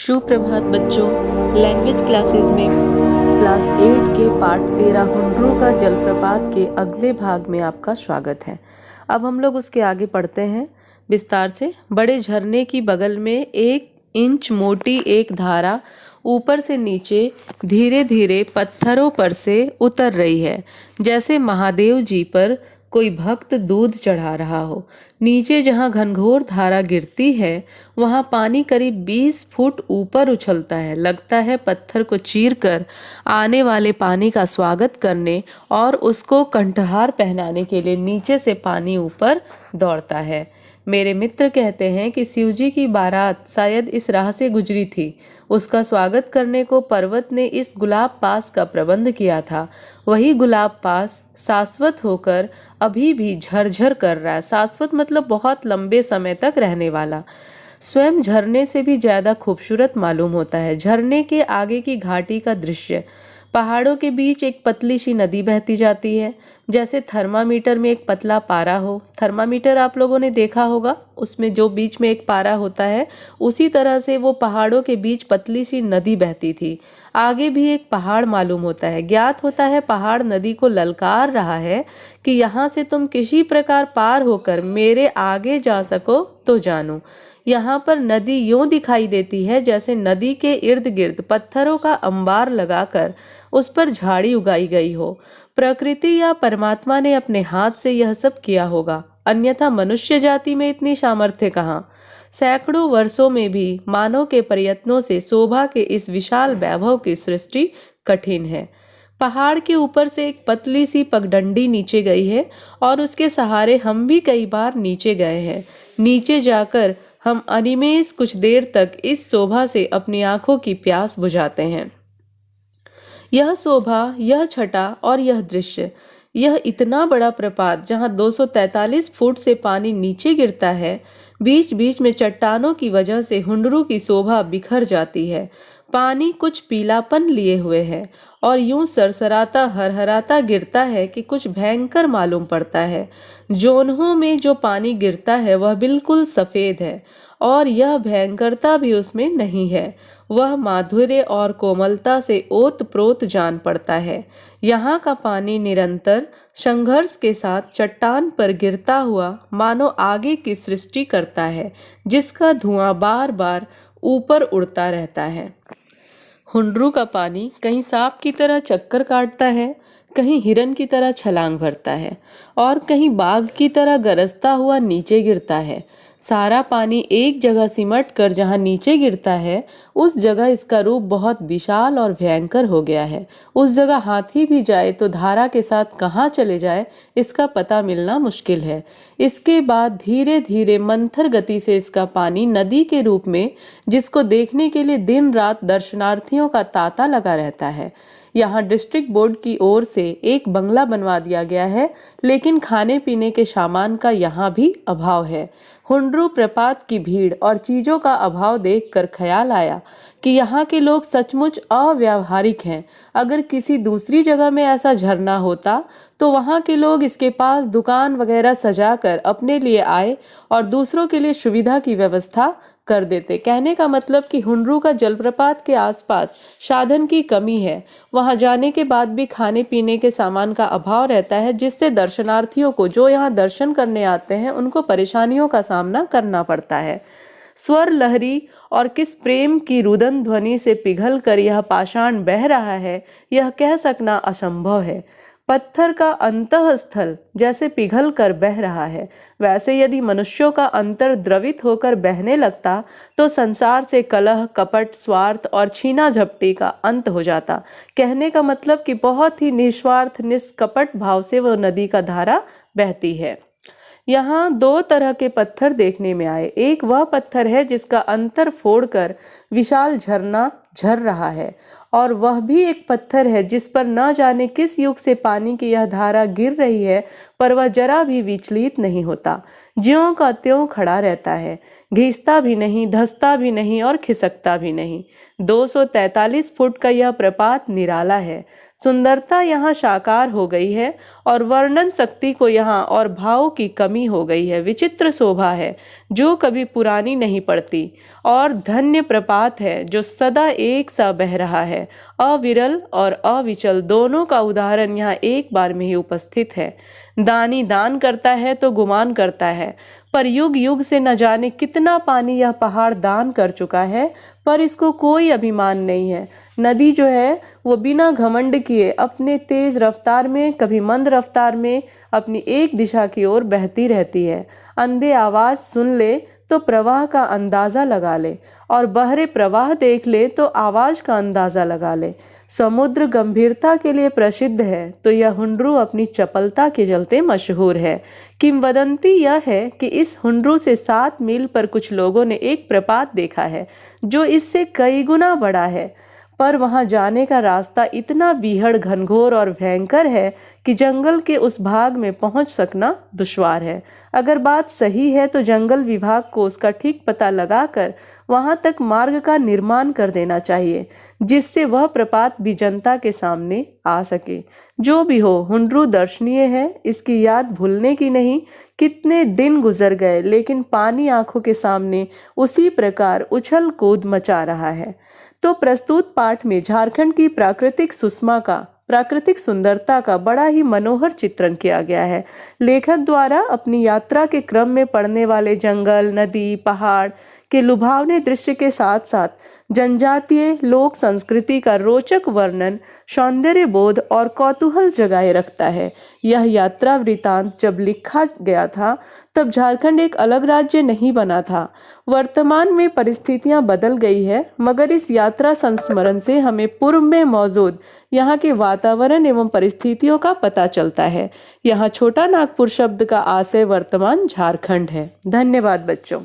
सुप्रभात बच्चों। Language classes में क्लास 8 के पार्ट 13 हुंड्रू का जलप्रपात के अगले भाग में आपका स्वागत है। अब हम लोग उसके आगे पढ़ते हैं विस्तार से। बड़े झरने की बगल में 1 इंच मोटी एक धारा ऊपर से नीचे धीरे धीरे पत्थरों पर से उतर रही है, जैसे महादेव जी पर कोई भक्त दूध चढ़ा रहा हो। नीचे जहाँ घनघोर धारा गिरती है वहाँ पानी करीब 20 फुट ऊपर उछलता है। लगता है पत्थर को चीरकर आने वाले पानी का स्वागत करने और उसको कंठहार पहनाने के लिए नीचे से पानी ऊपर दौड़ता है। मेरे मित्र कहते हैं कि शिवजी की बारात शायद इस राह से गुजरी थी। उसका स्वागत करने को पर्वत ने इस गुलाब पास का प्रबंध किया था। वही गुलाब पास शाश्वत होकर अभी भी झरझर कर रहा है। शाश्वत मतलब बहुत लंबे समय तक रहने वाला। स्वयं झरने से भी ज्यादा खूबसूरत मालूम होता है। झरने के आगे की घाटी का दृश्य, पहाड़ों के बीच एक पतली सी नदी बहती जाती है, जैसे थर्मामीटर में एक पतला पारा हो। थर्मामीटर आप लोगों ने देखा होगा, उसमें जो बीच में एक पारा होता है, उसी तरह से वो पहाड़ों के बीच पतली सी नदी बहती थी। आगे भी एक पहाड़ मालूम होता है। ज्ञात होता है पहाड़ नदी को ललकार रहा है कि यहाँ से तुम किसी प्रकार पार होकर मेरे आगे जा सको तो जानो। यहाँ पर नदी यूं दिखाई देती है जैसे नदी के इर्द गिर्द पत्थरों का अंबार लगाकर उस पर झाड़ी उगाई गई हो। प्रकृति या परमात्मा ने अपने हाथ से यह सब किया होगा, अन्यथा मनुष्य जाति में इतनी सामर्थ्य कहाँ। सैकड़ों वर्षों में भी मानव के प्रयत्नों से शोभा के इस विशाल वैभव की सृष्टि कठिन है। पहाड़ के ऊपर से एक पतली सी पगडंडी नीचे गई है और उसके सहारे हम भी कई बार नीचे गए हैं। नीचे जाकर हम अनिमेष कुछ देर तक इस शोभा से अपनी आंखों की प्यास बुझाते हैं। यह शोभा, यह छटा और यह दृश्य, यह इतना बड़ा प्रपात जहाँ 243 फुट से पानी नीचे गिरता है, बीच बीच में चट्टानों की वजह से हुंडरू की शोभा बिखर जाती है। पानी कुछ पीलापन लिए हुए है और यूं सरसराता हरहराता गिरता है कि कुछ भयंकर मालूम पड़ता है। जोनहों में जो पानी गिरता है वह बिल्कुल सफेद है और यह भयंकरता भी उसमें नहीं है। वह माधुर्य और कोमलता से ओत-प्रोत जान पड़ता है। यहाँ का पानी निरंतर संघर्ष के साथ चट्टान पर गिरता हुआ मानो आगे की सृष्टि करता है, जिसका धुआं बार बार ऊपर उड़ता रहता है। हुंडरू का पानी कहीं सांप की तरह चक्कर काटता है, कहीं हिरन की तरह छलांग भरता है और कहीं बाघ की तरह गरजता हुआ नीचे गिरता है। सारा पानी एक जगह सिमट कर जहाँ नीचे गिरता है, उस जगह इसका रूप बहुत विशाल और भयंकर हो गया है। उस जगह हाथी भी जाए तो धारा के साथ कहाँ चले जाए इसका पता मिलना मुश्किल है। इसके बाद धीरे धीरे मंथर गति से इसका पानी नदी के रूप में, जिसको देखने के लिए दिन रात दर्शनार्थियों का तांता लगा रहता है। यहाँ डिस्ट्रिक्ट बोर्ड की ओर से एक बंगला बनवा दिया गया है, लेकिन खाने पीने के सामान का यहाँ भी अभाव है। हुंडरू प्रपात की भीड़ और चीजों का अभाव देखकर ख्याल आया कि यहाँ के लोग सचमुच अव्यावहारिक हैं। अगर किसी दूसरी जगह में ऐसा झरना होता तो वहाँ के लोग इसके पास दुकान वगैरह सजाकर अपने लिए आए और दूसरों के लिए सुविधा की व्यवस्था कर देते। कहने का मतलब कि हुंडरू का जलप्रपात के आसपास साधन की कमी है। वहां जाने के बाद भी खाने पीने के सामान का अभाव रहता है, जिससे दर्शनार्थियों को, जो यहाँ दर्शन करने आते हैं, उनको परेशानियों का सामना करना पड़ता है। स्वर लहरी और किस प्रेम की रुदन ध्वनि से पिघल कर यह पाषाण बह रहा है, यह कह सकना असंभव है। पत्थर का अंतःस्थल जैसे पिघल कर बह रहा है, वैसे यदि मनुष्यों का अंतर द्रवित होकर बहने लगता तो संसार से कलह, कपट, स्वार्थ और छीना झपटी का अंत हो जाता। कहने का मतलब कि बहुत ही निस्वार्थ, निष्कपट भाव से वह नदी का धारा बहती है। यहाँ 2 तरह के पत्थर देखने में आए। एक वह पत्थर है जिसका अंतर फोड़कर विशाल झरना झर रहा है और वह भी एक पत्थर है जिस पर न जाने किस युग से पानी की यह धारा गिर रही है, पर वह जरा भी विचलित नहीं होता, ज्यों का त्यों खड़ा रहता है, घिसता भी नहीं, धंसता भी नहीं और खिसकता भी नहीं। 243 फुट का यह प्रपात निराला है। सुंदरता यहाँ साकार हो गई है और वर्णन शक्ति को यहाँ और भाव की कमी हो गई है। विचित्र शोभा है जो कभी पुरानी नहीं पड़ती और धन्य प्रपात है जो सदा एक सा बह रहा है। अविरल और अविचल दोनों का उदाहरण यहाँ एक बार में ही उपस्थित है। दानी दान करता है तो गुमान करता है, पर युग युग से न जाने कितना पानी यह पहाड़ दान कर चुका है, पर इसको कोई अभिमान नहीं है। नदी जो है वो बिना घमंड किए अपने तेज रफ्तार में, कभी मंद रफ्तार में अपनी एक दिशा की ओर बहती रहती है। अंधे आवाज सुन ले तो प्रवाह का अंदाजा लगा ले और बहरे प्रवाह देख ले तो आवाज का अंदाजा लगा ले। समुद्र गंभीरता के लिए प्रसिद्ध है तो यह हुंड्रू अपनी चपलता के चलते मशहूर है। किंवदंती यह है कि इस हुंड्रू से 7 मील पर कुछ लोगों ने एक प्रपात देखा है जो इससे कई गुना बड़ा है, पर वहां जाने का रास्ता इतना बीहड़, घनघोर और भयंकर है कि जंगल के उस भाग में पहुंच सकना दुश्वार है। अगर बात सही है तो जंगल विभाग को उसका ठीक पता लगाकर वहां तक मार्ग का निर्माण कर देना चाहिए, जिससे वह प्रपात भी जनता के सामने आ सके। जो भी हो, हुंड्रू दर्शनीय है, इसकी याद भूलने की नहीं। कितने दिन गुजर गए लेकिन पानी आंखों के सामने उसी प्रकार उछल कूद मचा रहा है। तो प्रस्तुत पाठ में झारखंड की प्राकृतिक सुंदरता का बड़ा ही मनोहर चित्रण किया गया है। लेखक द्वारा अपनी यात्रा के क्रम में पड़ने वाले जंगल, नदी, पहाड़ के लुभावने दृश्य के साथ साथ जनजातीय लोक संस्कृति का रोचक वर्णन सौंदर्य बोध और कौतूहल जगाए रखता है। यह यात्रा वृतांत जब लिखा गया था तब झारखंड एक अलग राज्य नहीं बना था। वर्तमान में परिस्थितियां बदल गई है, मगर इस यात्रा संस्मरण से हमें पूर्व में मौजूद यहाँ के वातावरण एवं परिस्थितियों का पता चलता है। यहाँ छोटा नागपुर शब्द का आशय वर्तमान झारखंड है। धन्यवाद बच्चों।